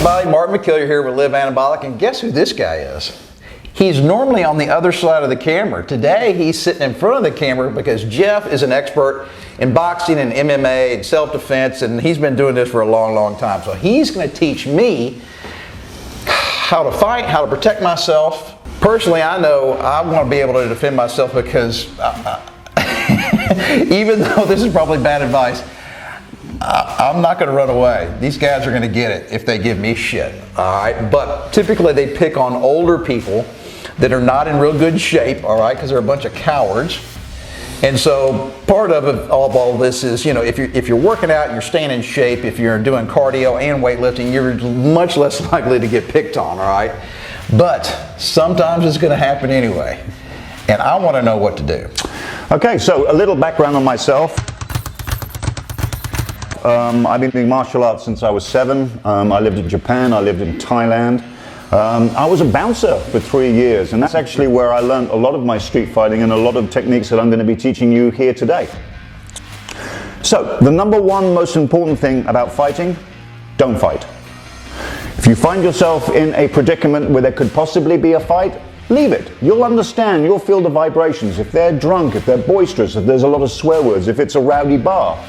everybody, Mark McKillier here with Live Anabolic, and guess who this guy is? He's normally on the other side of the camera. Today he's sitting in front of the camera because Jeff is an expert in boxing and MMA and self-defense, and he's been doing this for a long, long time. So he's going to teach me how to fight, how to protect myself. Personally, I know I want to be able to defend myself because even though this is probably bad advice, I'm not going to run away. These guys are going to get it if they give me shit, all right? But typically they pick on older people that are not in real good shape, all right, because they're a bunch of cowards. And so part of all this is, you know, if you're working out and you're staying in shape, if you're doing cardio and weightlifting, you're much less likely to get picked on, all right? But sometimes it's going to happen anyway, and I want to know what to do. Okay, so a little background on myself. I've been doing martial arts since I was 7. I lived in Japan, I lived in Thailand. I was a bouncer for 3 years, and that's actually where I learned a lot of my street fighting and a lot of techniques that I'm going to be teaching you here today. So, the number one most important thing about fighting, don't fight. If you find yourself in a predicament where there could possibly be a fight, leave it. You'll understand, you'll feel the vibrations. If they're drunk, if they're boisterous, if there's a lot of swear words, if it's a rowdy bar,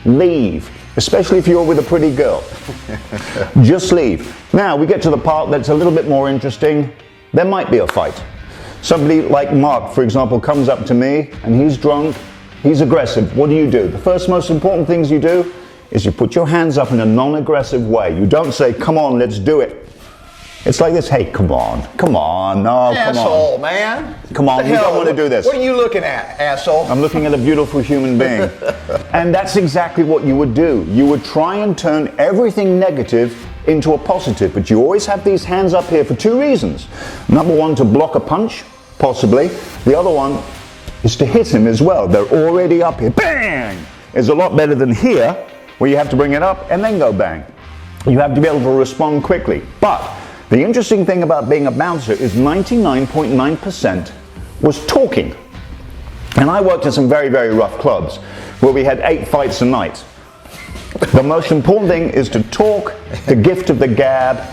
leave, especially if you're with a pretty girl. Just leave. Now we get to the part that's a little bit more interesting. There might be a fight. Somebody like Mark, for example, comes up to me and he's drunk, he's aggressive. What do? The first most important things you do is you put your hands up in a non-aggressive way. You don't say, come on, let's do it. It's like this, hey, come on, no, come on. Asshole, man. Come on, you don't want to do this. What are you looking at, asshole? I'm looking at a beautiful human being. And that's exactly what you would do. You would try and turn everything negative into a positive, but you always have these hands up here for 2 reasons. Number one, to block a punch, possibly. The other one is to hit him as well. They're already up here. Bang! Is a lot better than here, where you have to bring it up and then go bang. You have to be able to respond quickly. But the interesting thing about being a bouncer is 99.9% was talking. And I worked in some very, very rough clubs where we had 8 fights a night. The most important thing is to talk, the gift of the gab,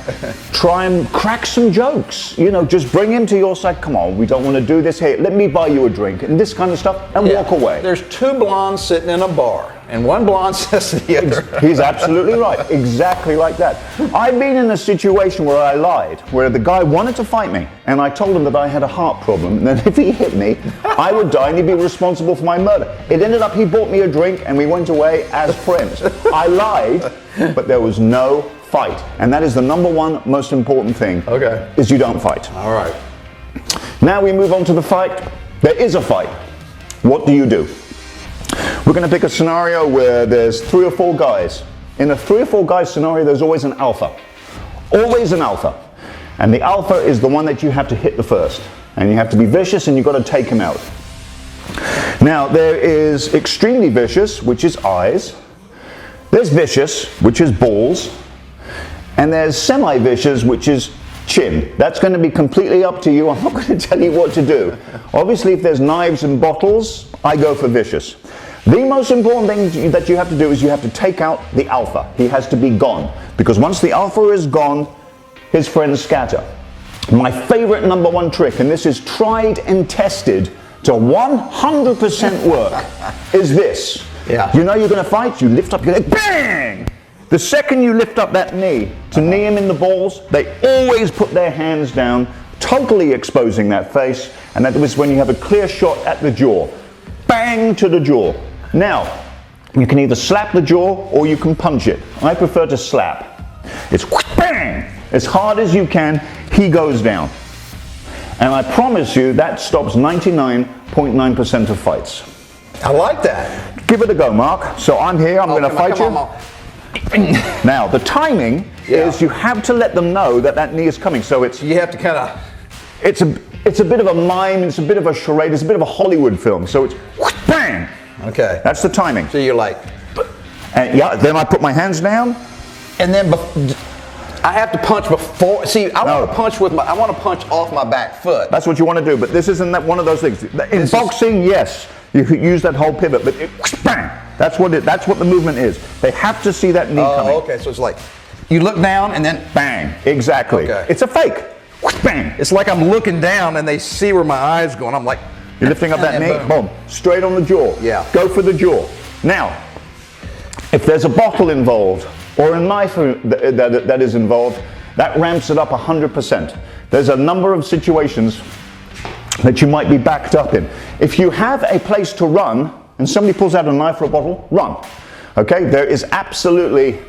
try and crack some jokes. You know, just bring him to your side. Come on, we don't want to do this here. Let me buy you a drink and this kind of stuff, and walk away. There's 2 blondes sitting in a bar, and one blonde says to the other. He's absolutely right. Exactly like that. I've been in a situation where I lied, where the guy wanted to fight me, and I told him that I had a heart problem, and that if he hit me, I would die and he'd be responsible for my murder. It ended up he bought me a drink and we went away as friends. I lied, but there was no fight. And that is the number one most important thing. Okay. Is you don't fight. All right. Now we move on to the fight. There is a fight. What do? We're going to pick a scenario where there's 3 or 4 guys. In a 3 or 4 guys scenario, there's always an alpha. Always an alpha. And the alpha is the one that you have to hit the first. And you have to be vicious and you've got to take him out. Now, there is extremely vicious, which is eyes. There's vicious, which is balls. And there's semi-vicious, which is chin. That's going to be completely up to you. I'm not going to tell you what to do. Obviously, if there's knives and bottles, I go for vicious. The most important thing that you have to do is you have to take out the alpha. He has to be gone. Because once the alpha is gone, his friends scatter. My favorite number 1 trick, and this is tried and tested to 100% work, is this. Yeah. You know you're going to fight, you lift up your leg, bang! The second you lift up that knee to knee him in the balls, they always put their hands down, totally exposing that face, and that was when you have a clear shot at the jaw. Bang to the jaw. Now, you can either slap the jaw or you can punch it. I prefer to slap. It's bang! As hard as you can, he goes down. And I promise you that stops 99.9% of fights. I like that. Give it a go, Mark. So I'm here, I'm going to fight you. Now, the timing is you have to let them know that that knee is coming. So it's... You have to kind of... It's a bit of a mime, it's a bit of a charade, it's a bit of a Hollywood film. So it's bang! Okay. That's the timing. So you're like... And yeah, then I put my hands down. And then I have to punch before... See, I want to punch with I want to punch off my back foot. That's what you want to do, but this isn't that one of those things. In boxing, yes, you use that whole pivot, but bang! That's what the movement is. They have to see that knee coming. Oh, okay, so it's like... You look down and then bang. Exactly. Okay. It's a fake. Bang. It's like I'm looking down and they see where my eye's going. I'm like, You're lifting up that and knee, boom, straight on the jaw. Yeah. Go for the jaw. Now, if there's a bottle involved or a knife that is involved, that ramps it up 100%. There's a number of situations that you might be backed up in. If you have a place to run and somebody pulls out a knife or a bottle, run. Okay, there is absolutely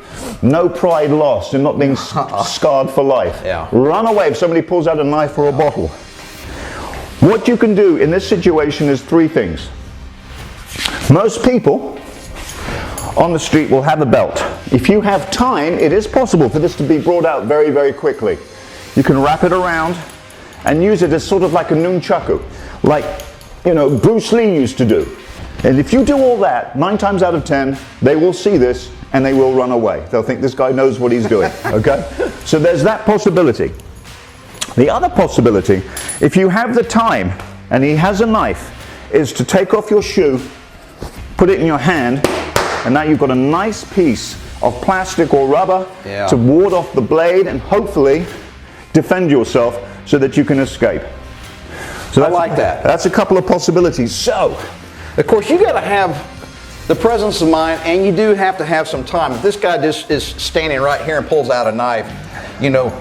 no pride lost in not being scarred for life. Yeah. Run away if somebody pulls out a knife or a bottle. What you can do in this situation is 3 things. Most people on the street will have a belt. If you have time, it is possible for this to be brought out very, very quickly. You can wrap it around and use it as sort of like a nunchaku, like, you know, Bruce Lee used to do. And if you do all that, 9 times out of 10, they will see this and they will run away. They'll think this guy knows what he's doing, okay? So there's that possibility. The other possibility, if you have the time and he has a knife, is to take off your shoe, put it in your hand, and now you've got a nice piece of plastic or rubber to ward off the blade and hopefully defend yourself so that you can escape. So I like that. That's a couple of possibilities. So, of course, you got to have the presence of mind, and you do have to have some time. If this guy just is standing right here and pulls out a knife, you know,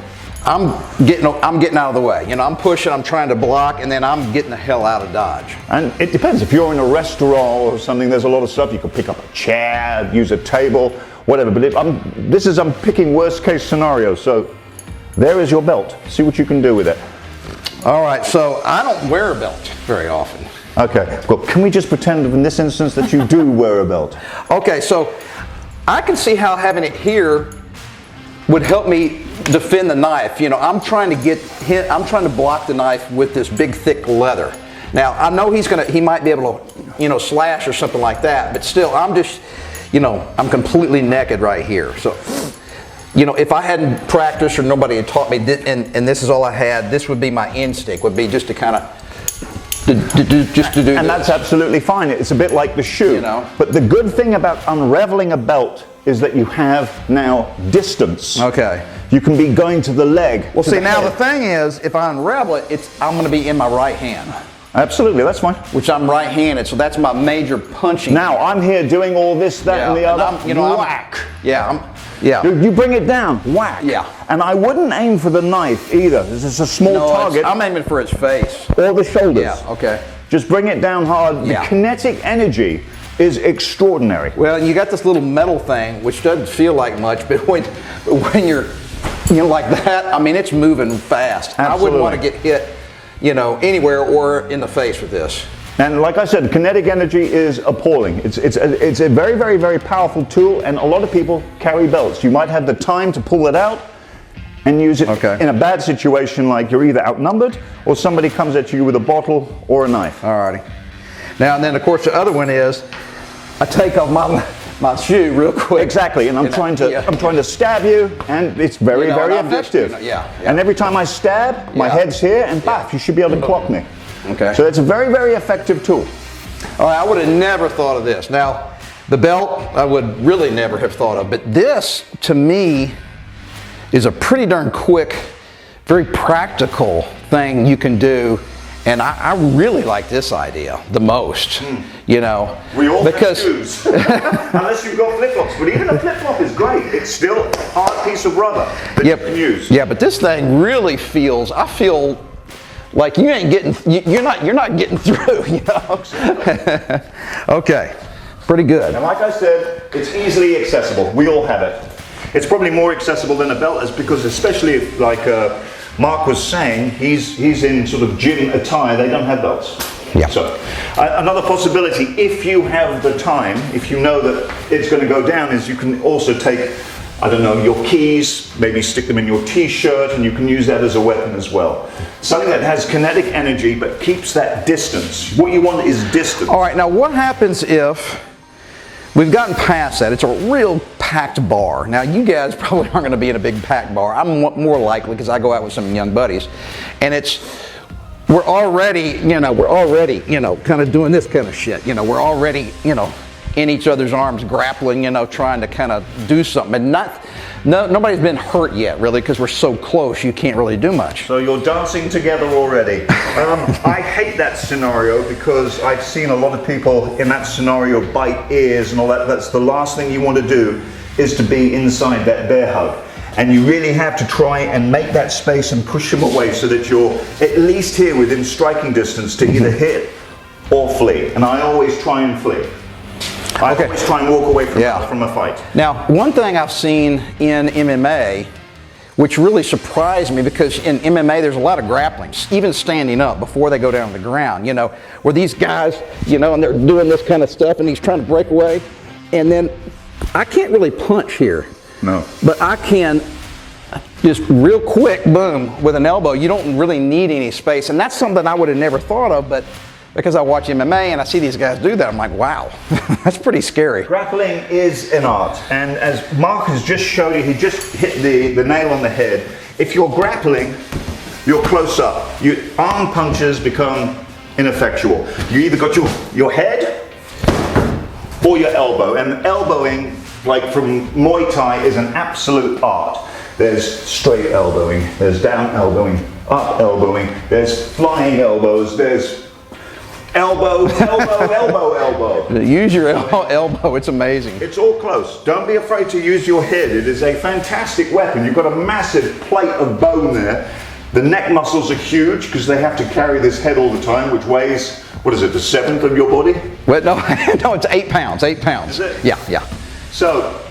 I'm getting out of the way. You know, I'm pushing, I'm trying to block, and then I'm getting the hell out of Dodge. And it depends. If you're in a restaurant or something, there's a lot of stuff. You could pick up a chair, use a table, whatever. But I'm picking worst case scenario. So there is your belt. See what you can do with it. All right, so I don't wear a belt very often. Okay, well, can we just pretend in this instance that you do wear a belt? Okay, so I can see how having it here would help me defend the knife. You know, I'm trying to block the knife with this big thick leather. Now, I know he might be able to, you know, slash or something like that, but still, I'm just, you know, I'm completely naked right here. So, you know, if I hadn't practiced or nobody had taught me, and this is all I had, this would be my instinct, would be just to kind of, just to do and that's absolutely fine. It's a bit like the shoe. You know. But the good thing about unraveling a belt is that you have now distance. Okay. You can be going to the leg. Well, see, now head. the thing is, if I unravel it, I'm going to be in my right hand. Absolutely, that's fine. Which I'm right-handed, so that's my major punching. Now, I'm here doing all this, that, and the other. You know, whack. Yeah. You bring it down, whack. Yeah. And I wouldn't aim for the knife either. This is a small target. I'm aiming for its face. Or the shoulders. Yeah, okay. Just bring it down hard. Yeah. The kinetic energy is extraordinary. Well, you got this little metal thing, which doesn't feel like much, but when you're, you know, like that, I mean, it's moving fast. Absolutely. I wouldn't want to get hit, you know, anywhere or in the face with this. And like I said, kinetic energy is appalling. It's a very, very, very powerful tool, and a lot of people carry belts. You might have the time to pull it out and use it in a bad situation, like you're either outnumbered or somebody comes at you with a bottle or a knife. Alrighty. Now and then, of course, the other one is I take off my shoe real quick. Exactly, and I'm trying to stab you, and it's very, very effective. And every time I stab, my head's here, and you should be able to clock me. Okay. So it's a very, very effective tool. All right, I would have never thought of this. Now, the belt, I would really never have thought of, but this, to me, is a pretty darn quick, very practical thing you can do, and I really like this idea the most. You know, we all have shoes, unless you've got flip-flops. But even a flip-flop is great. It's still a hard piece of rubber that you can use. Yeah, but this thing really feels. I feel like you ain't getting. You're not getting through. You know. Okay, pretty good. And like I said, it's easily accessible. We all have it. It's probably more accessible than a belt, is because especially if, like Mark was saying, he's in sort of gym attire. They don't have belts. Yeah. So another possibility, if you have the time, if you know that it's going to go down, is you can also take, I don't know, your keys, maybe stick them in your t-shirt, and you can use that as a weapon as well. Something that has kinetic energy but keeps that distance. What you want is distance. All right, now what happens if we've gotten past that? It's a real packed bar. Now, you guys probably aren't going to be in a big packed bar. I'm more likely because I go out with some young buddies, and we're already, kind of doing this kind of shit. You know, we're already, in each other's arms, grappling, you know, trying to kind of do something. And nobody's been hurt yet, really, because we're so close, you can't really do much. So you're dancing together already. I hate that scenario because I've seen a lot of people in that scenario bite ears and all that. That's the last thing you want to do, is to be inside that bear hug. And you really have to try and make that space and push them away so that you're at least here within striking distance to either hit or flee. And I always try and flee. I always try and walk away from a fight. Now, one thing I've seen in MMA, which really surprised me, because in MMA there's a lot of grappling, even standing up before they go down to the ground, you know, where these guys, you know, and they're doing this kind of stuff and he's trying to break away. And then I can't really punch here. No. But I can just real quick, boom, with an elbow. You don't really need any space. And that's something I would have never thought of, but because I watch MMA and I see these guys do that, I'm like, wow, that's pretty scary. Grappling is an art, and as Mark has just showed you, he just hit the nail on the head. If you're grappling, you're close up. Arm punches become ineffectual. You either got your head or your elbow, and elbowing, like from Muay Thai, is an absolute art. There's straight elbowing, there's down elbowing, up elbowing, there's flying elbows, there's elbow, elbow. Use your elbow, it's amazing. It's all close. Don't be afraid to use your head. It is a fantastic weapon. You've got a massive plate of bone there. The neck muscles are huge because they have to carry this head all the time, which weighs, what is it, the seventh of your body? Well, no, no, it's 8 pounds, 8 pounds. Is it? Yeah. So,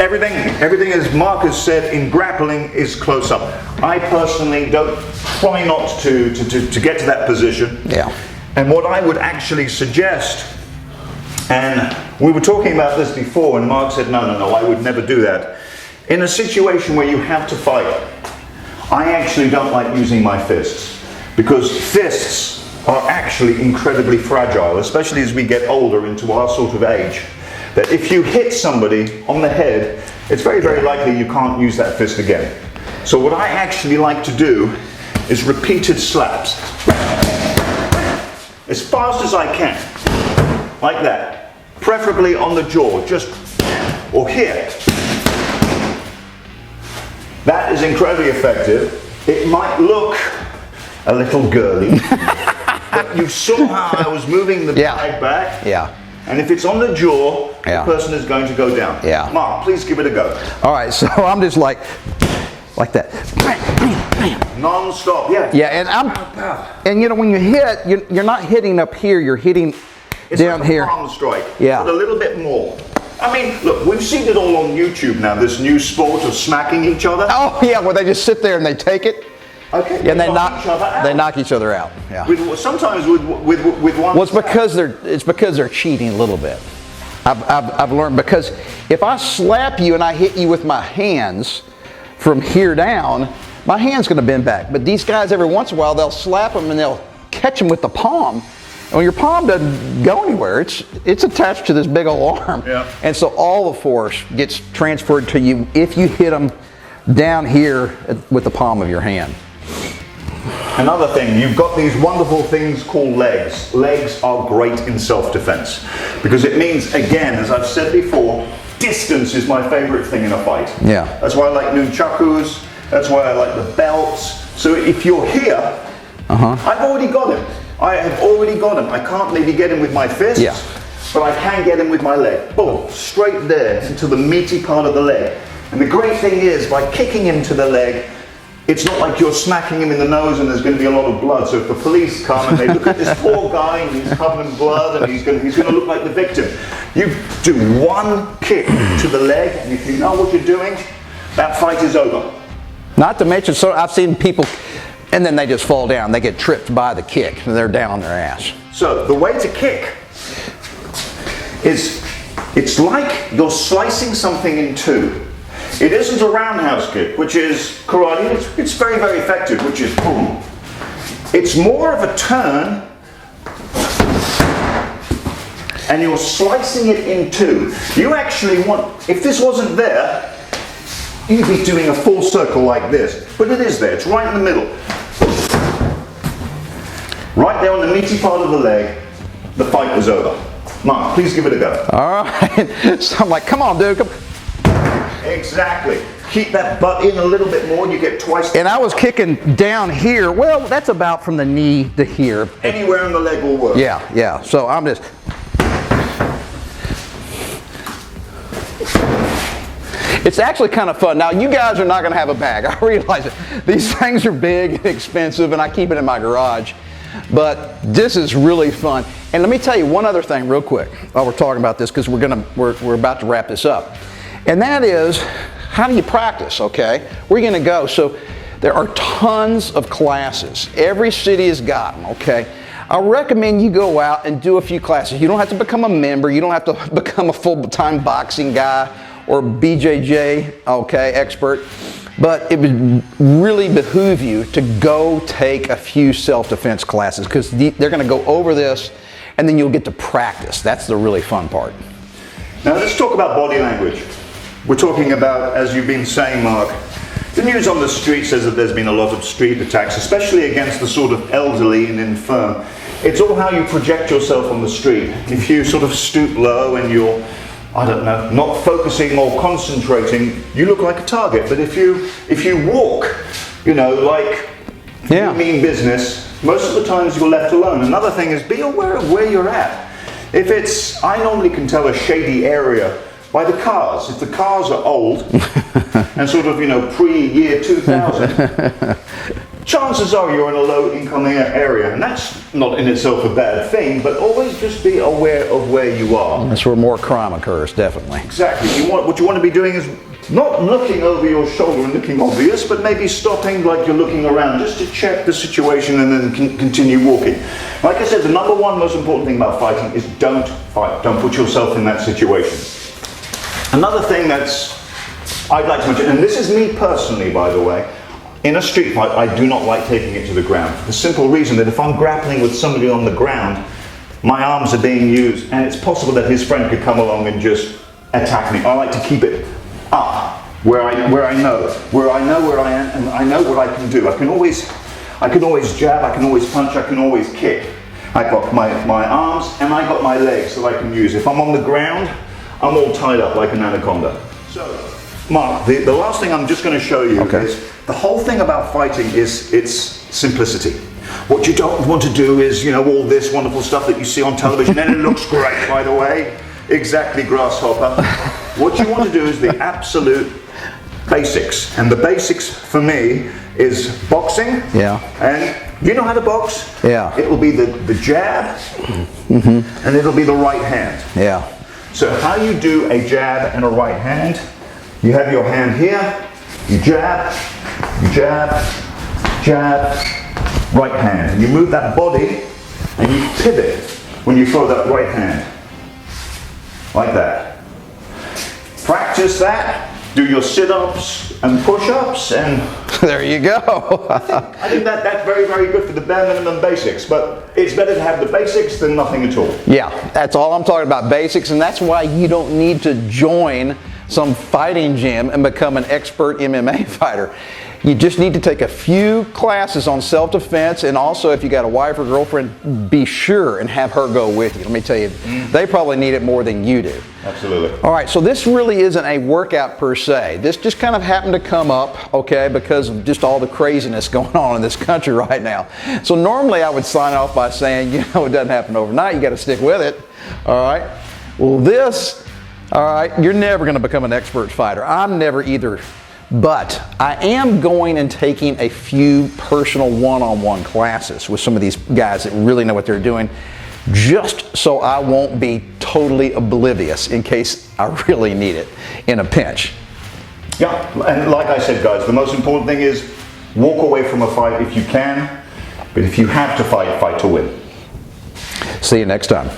everything as Mark has said in grappling is close up. I personally try not to get to that position. Yeah. And what I would actually suggest, and we were talking about this before, and Mark said, no, I would never do that. In a situation where you have to fight, I actually don't like using my fists, because fists are actually incredibly fragile, especially as we get older into our sort of age. That if you hit somebody on the head, it's very, very likely you can't use that fist again. So what I actually like to do is repeated slaps. As fast as I can, like that, preferably on the jaw, or here. That is incredibly effective. It might look a little girly, but you saw how I was moving the bag back. Yeah. And if it's on the jaw, the person is going to go down. Yeah. Mark, please give it a go. All right, so I'm just like that. Non-stop, yeah. Yeah, and you know, when you hit, you're not hitting up here, you're hitting down like here. It's like a palm strike, yeah. But a little bit more. I mean, look, we've seen it all on YouTube now, this new sport of smacking each other. Oh, yeah, where they just sit there and they take it. Okay. Yeah, and they knock each other out. Yeah. Sometimes with one. Well, it's because they're cheating a little bit. I've learned, because if I slap you and I hit you with my hands from here down, my hand's going to bend back. But these guys, every once in a while, they'll slap them and they'll catch them with the palm. And when your palm doesn't go anywhere, it's attached to this big old arm. Yeah. And so all the force gets transferred to you if you hit them down here with the palm of your hand. Another thing, you've got these wonderful things called legs. Legs are great in self-defense because it means, again, as I've said before, distance is my favorite thing in a fight. Yeah. That's why I like nunchakus. That's why I like the belts. So if you're here, I've already got him. I have already got him. I can't maybe get him with my fists, but I can get him with my leg. Boom, straight there into the meaty part of the leg. And the great thing is, by kicking him to the leg, it's not like you're smacking him in the nose and there's going to be a lot of blood. So if the police come and they look at this poor guy and he's covered in blood and he's going to look like the victim, you do one kick to the leg, and if you know what you're doing, that fight is over. Not to mention, so I've seen people, and then they just fall down. They get tripped by the kick, and they're down on their ass. So the way to kick is, it's like you're slicing something in two. It isn't a roundhouse kick, which is karate. It's very, very effective, which is boom. It's more of a turn, and you're slicing it in two. You actually want, if this wasn't there, you'd be doing a full circle like this. But it is there, it's right in the middle. Right there on the meaty part of the leg, the fight was over. Mark, please give it a go. All right. So I'm like, come on, dude. Come. Exactly. Keep that butt in a little bit more, you get twice. And I was kicking down here. Well, that's about from the knee to here. Anywhere in the leg will work. Yeah, yeah. So I'm just. It's actually kind of fun. Now, you guys are not going to have a bag. I realize it. These things are big and expensive, and I keep it in my garage. But this is really fun. And let me tell you one other thing real quick while we're talking about this, because we're about to wrap this up. And that is, how do you practice, okay? Where are you going to go? So there are tons of classes. Every city has got them, okay? I recommend you go out and do a few classes. You don't have to become a member. You don't have to become a full-time boxing guy or BJJ, okay, expert. But it would really behoove you to go take a few self-defense classes, because they're going to go over this and then you'll get to practice. That's the really fun part. Now let's talk about body language. We're talking about, as you've been saying, Mark, the news on the street says that there's been a lot of street attacks, especially against the sort of elderly and infirm. It's all how you project yourself on the street. If you sort of stoop low and you're, I don't know, not focusing or concentrating, you look like a target. But if you walk, you know, like you mean business, most of the times you're left alone. Another thing is, be aware of where you're at. If it's, I normally can tell a shady area by the cars. If the cars are old and sort of, you know, pre-year 2000, chances are you're in a low-income area, and that's not in itself a bad thing, but always just be aware of where you are. That's where more crime occurs, definitely. Exactly. What you want to be doing is not looking over your shoulder and looking obvious, but maybe stopping like you're looking around just to check the situation and then continue walking. Like I said, the number one most important thing about fighting is don't fight. Don't put yourself in that situation. Another thing I'd like to mention, and this is me personally, by the way, in a street fight, I do not like taking it to the ground. For the simple reason that if I'm grappling with somebody on the ground, my arms are being used, and it's possible that his friend could come along and just attack me. I like to keep it up, where I know where I am, and I know what I can do. I can always jab, I can always punch, I can always kick. I got my arms and I got my legs that I can use. If I'm on the ground, I'm all tied up like an anaconda. So, Mark, the last thing I'm just going to show you is the whole thing about fighting is its simplicity. What you don't want to do is, you know, all this wonderful stuff that you see on television, and it looks great, by the way. Exactly, grasshopper. What you want to do is the absolute basics. And the basics for me is boxing. Yeah. And you know how to box? Yeah. It will be the jab, and it'll be the right hand. Yeah. So how you do a jab and a right hand, you have your hand here, you jab, right hand. And you move that body and you pivot when you throw that right hand. Like that. Practice that. Do your sit-ups and push-ups, and there you go. I think that's very, very good for the bare minimum basics, but it's better to have the basics than nothing at all. Yeah, that's all I'm talking about, basics, and that's why you don't need to join some fighting gym and become an expert MMA fighter. You just need to take a few classes on self-defense, and also if you got a wife or girlfriend, be sure and have her go with you. Let me tell you, they probably need it more than you do. Absolutely. All right, so this really isn't a workout per se. This just kind of happened to come up, okay, because of just all the craziness going on in this country right now. So normally I would sign off by saying, you know, it doesn't happen overnight. You got to stick with it. All right. Well, this, all right, you're never going to become an expert fighter. I'm never either. But I am going and taking a few personal one-on-one classes with some of these guys that really know what they're doing, just so I won't be totally oblivious in case I really need it in a pinch. Yeah, and like I said, guys, the most important thing is walk away from a fight if you can, but if you have to fight, fight to win. See you next time.